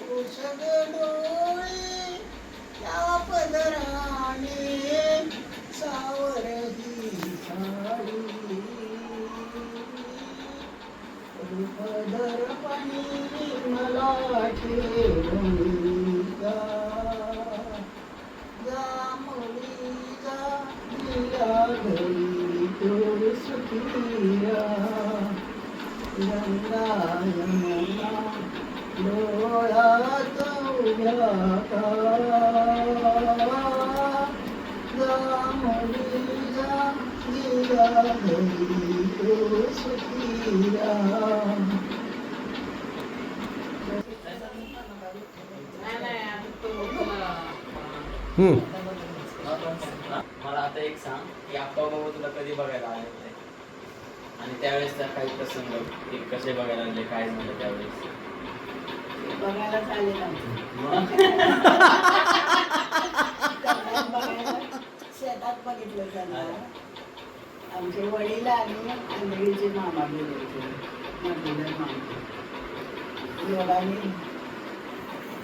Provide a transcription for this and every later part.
पुसद डोळे त्या पदराने सावरही साडी पदरपणी मला ठेवून जा मुली जा दिल्या घरी तो सुखीरा गंगा यमुना डोळ्यात उभ्या का जा मुली जा दिल्या घरी तो सुखीरा. मला आता एक सांग की आप्पा बाबा तुला कधी बघायला आले होते आणि त्यावेळेसचा काही प्रसंग ते कसे बघायला आले काय झालं त्यावेळेस बघायला चालेल बघायला शेतात बघितलं त्यांना. आमचे वडील आणि आंधळीचे मामा गेले होते मामा योगाने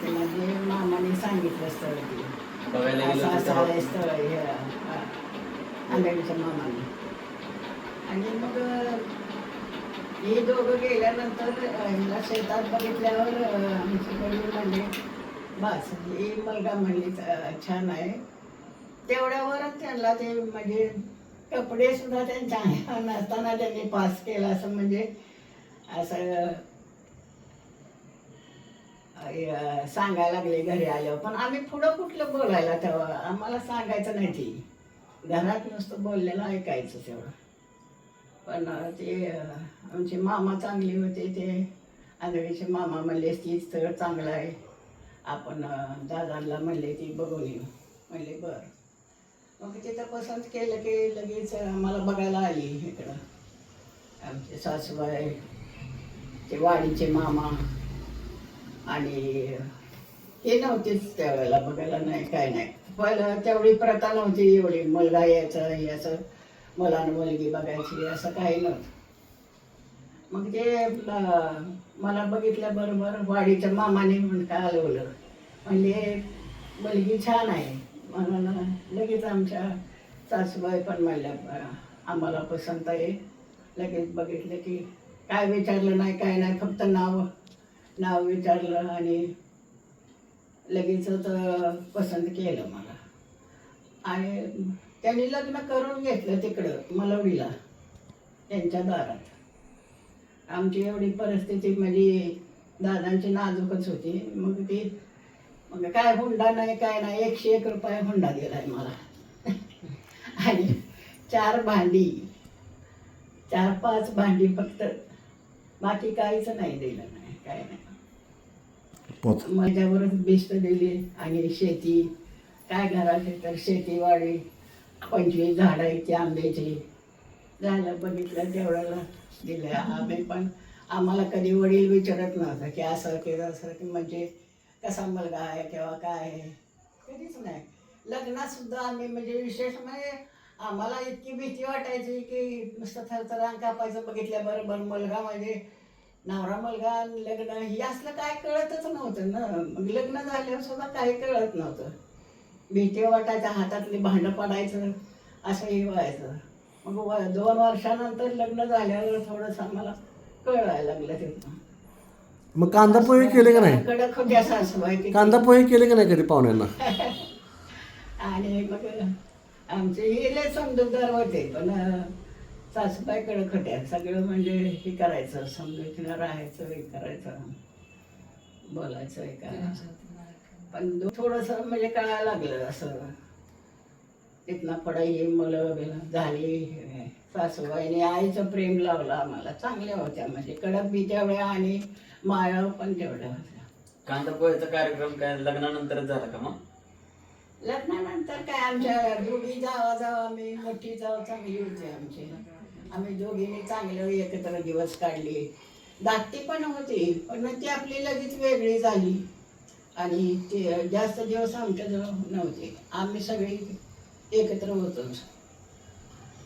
त्याला जे मामाने सांगितलं स्थळ ते बघायला गेलो असं होतो असं आहे तेव्हा? स्थळ हे आंधळीच्या मामाने. आणि मग हे दोघं गेल्यानंतर ह्याला शेतात बघितल्यावर आमचे वडील म्हणले बस ही मुलगा म्हणली छान आहे. तेवढ्यावरच त्यांना ते म्हणजे कपडे सुद्धा त्यांच्या अंगावर नसताना त्यांनी पास केला असं म्हणजे असं सांगायला लागले घरी आल्यावर. पण आम्ही पुढं कुठलं बोलायला तेव्हा आम्हाला सांगायचं नाही ती घरात नुसतं बोललेलं ऐकायचं तेवढं. पण ते आमचे मामा चांगले होते ते आंधळीचे मामा म्हणले ती स्थळ चांगलं आहे आपण दादांना म्हणले ती बघून येऊ. म्हणले बरं. मग तिथं पसंत केलं की लगेच आम्हाला बघायला आली इकडं आमचे सासूबाई ते वाडीचे मामा आणि हे नव्हतेच त्यावेळेला बघायला नाही काय नाही. पहिलं तेवढी प्रथा नव्हती एवढी मुलगा यायचा हे असं मला मुलगी बघायची असं काही नव्हतं. मग ते मला बघितल्याबरोबर वाडीच्या मामाने म्हणून काय आलवलं म्हणजे मुलगी छान आहे म्हणून लगेच आमच्या सासूबाई पण म्हणल्या आम्हाला पसंत आहे. लगेच बघितलं की काय विचारलं नाही काय नाही फक्त नाव विचारलं आणि लगेचच पसंत केलं मला. आणि त्यांनी लग्न करून घेतलं तिकडं मलवडीला त्यांच्या दारात. आमची एवढी परिस्थिती म्हणजे दादांची नाजूकच होती. मग काय हुंडा नाही काय नाही 101 रुपये हुंडा दिलाय मला आणि 4 भांडी 4-5 भांडी फक्त बाकी काहीच नाही दिलं नाही काय नाही. माझ्यावरच बिस्त दिली आणि शेती काय घरात तर शेतीवाडी 25 झाडं आहेत आंब्याची झालं बघितलं तेवढ्याला दिलं. आम्ही पण आम्हाला कधी वडील विचारत नव्हतं की असं केलं असं की म्हणजे कसा मुलगा आहे किंवा काय आहे कधीच नाही. लग्नातसुद्धा आम्ही म्हणजे विशेष म्हणजे आम्हाला इतकी भीती वाटायची की नुसतं थरथरान कापायचं बघितल्याबरोबर मुलगा म्हणजे नवरा मुलगा लग्न हे असलं काय कळतच नव्हतं ना. मग लग्न झाल्यावर सुद्धा काही कळत नव्हतं. भीती वाटायच्या हातातली भांडं पडायचं असंही व्हायचं. मग 2 वर्षानंतर लग्न झाल्यावर थोडंसं आम्हाला कळायला लागलं तिथं. मग कांदा पोहे केले का नाही? कडक होत्या सासूबाई कांदा पोहे केले का नाही कधी पाहुण्यांना? आणि मग आमचे हे लय समजूतदार होते पण सासूबाई कडक होत्या. सगळं म्हणजे हे करायचं समजूतीनं राहायचं हे करायचं बोलायचं हे करायचं. पण थोडंसं म्हणजे कळायला लागलं असं. तिथनं पुढं ही मुलं बिलं झाली. सासूबाईने आईचं प्रेम लावलं आम्हाला. चांगल्या होत्या म्हणजे कडक बी तेवढ्या आणि माया पण तेवढ्या होत्या. कांदा पोह्याचा कार्यक्रम काय लग्नानंतरच झाला का मग? लग्नानंतर काय आमच्या दोघी जावा आम्ही मोठी जाव चांगली होती आमची. आम्ही दोघींनी चांगलं एकत्र दिवस काढले. धाकटी पण होती पण ती आपली लगेच वेगळी झाली आणि ते जास्त दिवस आमच्याजवळ नव्हते. आम्ही सगळी एकत्र होतो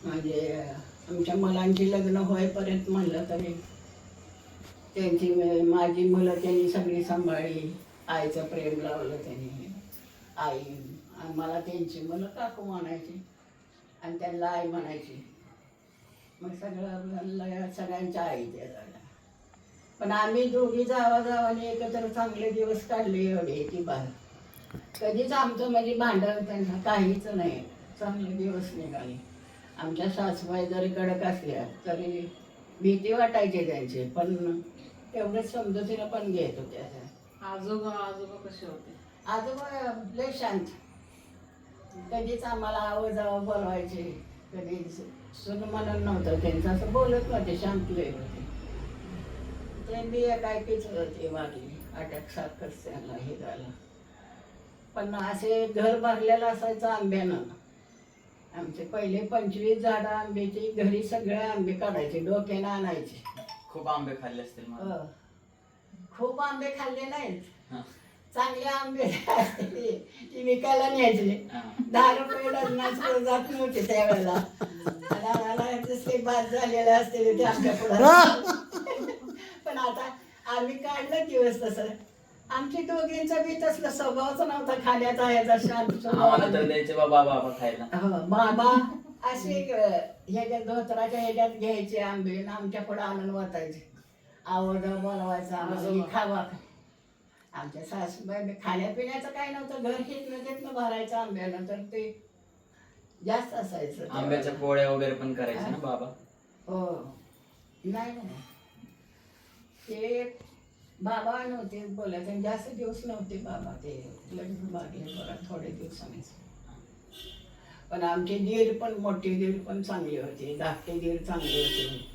म्हणजे आमच्या मुलांची लग्न होईपर्यंत म्हणलं तरी त्यांची माझी मुलं त्यांनी सगळी सांभाळली. आईचं प्रेम लावलं त्यांनी. आई आणि मला त्यांची मला काकू म्हणायची आणि त्यांना आई म्हणायची. मग सगळ्यांच्या आई त्या झाल्या. पण आम्ही दोघी जावाने एकत्र चांगले दिवस काढले एवढे की बाहेर. कधीच आमचं म्हणजे भांडण त्यांना काहीच नाही. चांगले दिवस निघाले. आमच्या सासूबाई जरी कडक असल्या तरी भीती वाटायची त्यांची, पण तेवढंच समजूतीला पण घेत होत्या. आजोबा कसे होते? आजोबा लय शांत. कधीच आम्हाला आव जावं बोलवायचे. कधी सुन म्हणून नव्हतं त्यांचं, असं बोलत नव्हते, शांत लय होते. ते बी एकाएकीच होते वागली. अटक सारखंच त्यांना हे झालं. पण असे घर भरलेलं असायचं आंब्यानं. आमचे पहिले 25 झाडं आंब्याची, घरी सगळे आंबे काढायचे, डोक्यानं आणायचे. खूप आंबे खाल्ले असतील मला. हो. खूप आंबे खाल्ले नाहीत. हा. चांगले आंबे ती विकायला न्यायचे. हा. 10 रुपये डझनाचे जात नव्हते त्यावेळेला. आणि आम्हाला जसे बाद झालेले असतील ते आमच्या पुढे. पण आता आम्ही काढलं दिवस तसं. आमची दोघींचा बी तसला स्वभावच नव्हता खाण्याचा ह्याचा शांत आम्हाला तर स्वभाव. द्यायचे बाबा बाबा खायला. हो, बाबा असे ह्याच्यात धोत्राच्या ह्याच्यात घ्यायचे आंबे आणि आमच्या पुढे आणून वाटायचे. आवड बोलवायचा आम्हाला, खावा. आमच्या सासूबाई खाण्यापिण्याचं काय नव्हतं, घर हितनं भरायचं आंब्यानं, तर ते जास्त असायचं. आंब्याच्या पोळ्या वगैरे पण करायचे ना बाबा. हो. नाही ते बाबा नव्हते बोलायचे आणि जास्त दिवस नव्हते बाबा. ते लग्न लागले बरं थोडे दिवसांनीच. पण आमचे दीर पण, मोठे दीर पण चांगले होते, धाकटे दीर चांगले होते.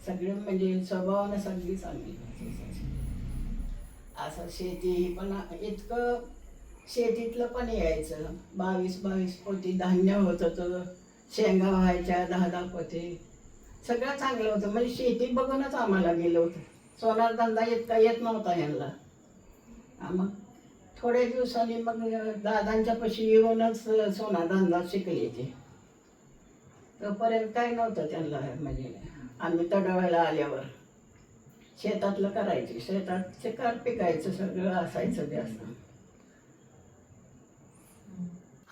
सगळे म्हणजे स्वभावानं सगळी चांगली होती. असं शेती पण इतकं शेतीतलं पण यायचं. 22 पोती धान्य होत होतं, शेंगा व्हायच्या 10 पोते. सगळं चांगलं होतं. म्हणजे शेती बघूनच आम्हाला गेलं होतं. सोनार धंदा इतका येत नव्हता यांना. मग थोड्या दिवसांनी मग दादांच्या पाशी येऊनच सोनार धंदा शिकले ते. तोपर्यंत काय नव्हतं त्यांना. म्हणजे आम्ही तडवायला आल्यावर शेतातलं करायचे, शेतात शिकार पिकायचं सगळं असायचं जास्त.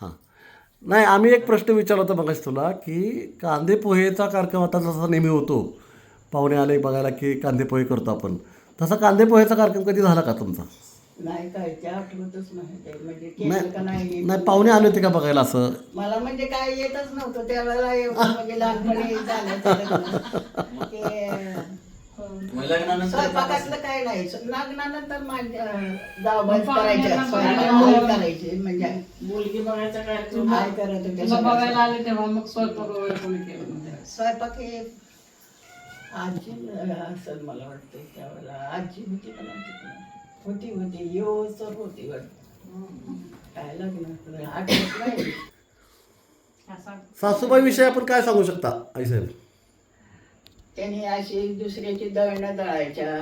हां. नाही, आम्ही एक प्रश्न विचारला होता मगाशी तुला, की कांदे पोहेचा कार्यक्रम आता जसा नेहमी होतो, पाहुणे आले बघायला की कांदे पोहे करतो आपण, तसा कांदे पोहेचा कार्यक्रम कधी झाला का तुमचा? नाही, काय ते आठवतच नाही. ते म्हणजे केलं का नाही. नाही, पाहुणे आले होते का बघायला असं? मला म्हणजे काय येतच नव्हतं त्यावेळेला. एवढं म्हणजे लहानपणी झालं मग लग्नानंतर स्वयंपाकातलं काय नाही. लग्नानंतर माझ्या जावबाज करायच्या, स्वयंपाक करायचे. म्हणजे मुलगी बघायचा कार्यक्रम काय करत होते तुला बघायला सगळं. आले तेव्हा मग स्वयंपाक वगैरे कोणी केलं नव्हतं? स्वयंपाक हे आजी असं मला वाटतं त्यावेळेला. आजी होती का नव्हती? होती तर होती वाटतं. काय लग्न आठवत नाही. सासूबाईविषयी आपण काय सांगू शकता आईसाहेब? त्यांनी अशी दुसऱ्याची दळणं दळायच्या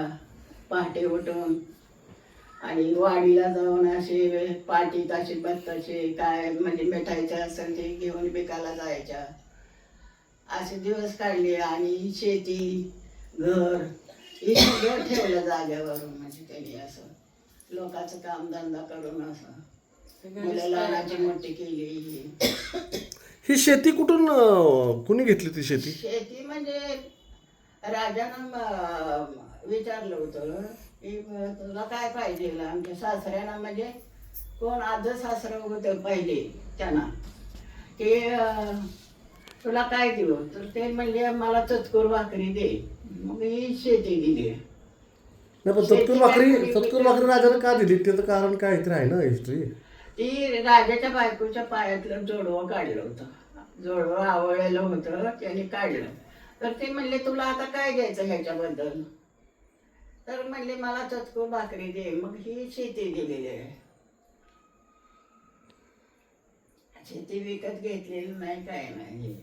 पहाटे उठून आणि वाडीला जाऊन असे पाटीत असे बत्ताचे काय म्हणजे मिठाईचे असेल ते घेऊन विकायला जायच्या. असे दिवस काढले. आणि शेती घर हे सगळं ठेवलं जाग्यावरून. म्हणजे त्यांनी असं लोकांचं कामधंदा करून असं मुलं लहानाची मोठी केली. ही शेती कुठून कुणी घेतली ती शेती? शेती म्हणजे राजानं विचारलं होतं की तुला काय पाहिजे. आमच्या सासऱ्यांना म्हणजे कोण आजं सासरं होतं पहिले त्यांना, ते तुला काय देऊ. तर ते म्हणजे मला चतकोर भाकरी दे. मग ही शेती दिली. नाही, पण चतकोर भाकरी राजाने का दिली त्याचं कारण काय तरी आहे ना हिस्ट्री. ती राजाच्या बायकोच्या पायातलं जोडवं काढलं होतं. जोडवं आवळलेलं होतं, त्याने काढलं. तर ते म्हणले तुला आता काय द्यायचं ह्याच्याबद्दल. तर म्हणले मला चतकोर भाकरी दे. मग ही शेती दिलेली आहे. शेती विकत घेतलेली नाही, काय नाही.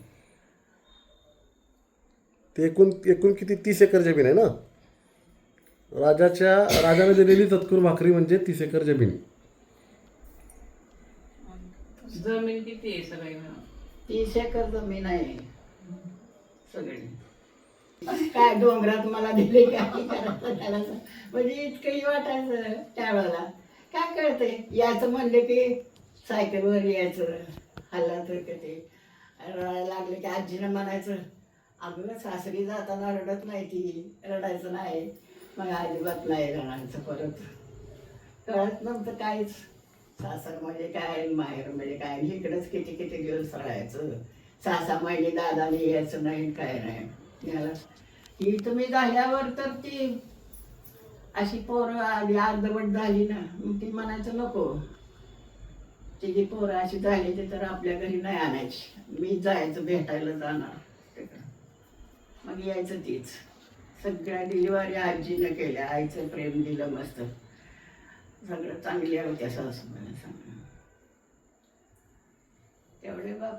ते एकूण किती 30 एकर जमीन आहे ना? राजाने दिलेली चतकोर भाकरी म्हणजे 30 एकर जमीन. जमीन किती आहे सगळी? 30 एकर जमीन आहे सगळी. काय डोंगरात मला दिले काय करायचं त्याला. म्हणजे इतकंही वाटायचं त्यावेळेला काय कळतंय यायचं म्हणले की सायकलवर यायचं हल्ला तर ते रडायला लागले की आजीनं म्हणायचं अगं सासरी जाताना रडत नाही ती रडायचं नाही मग अजिबात नाही रडायचं परत कळत नव्हतं काहीच सासर म्हणजे काय माहेर म्हणजे काय आणि इकडंच किती किती दिवस राहायचं 6-6 महिने दादाने यायचं नाही काय नाही याला ही तुम्ही झाल्यावर तर ती अशी पोरं आधी अर्धवट झाली ना मग ती म्हणायचं नको तिची पोरं अशी झाली ती तर आपल्या घरी नाही आणायची मी जायचं भेटायला जाणार तिकडं मग यायचं तीच सगळ्या डिलिव्हरी आजीनं केल्या आईचं प्रेम दिलं मस्त सगळं चांगल्या होत्या सासूबाई सांग तेवढे बाप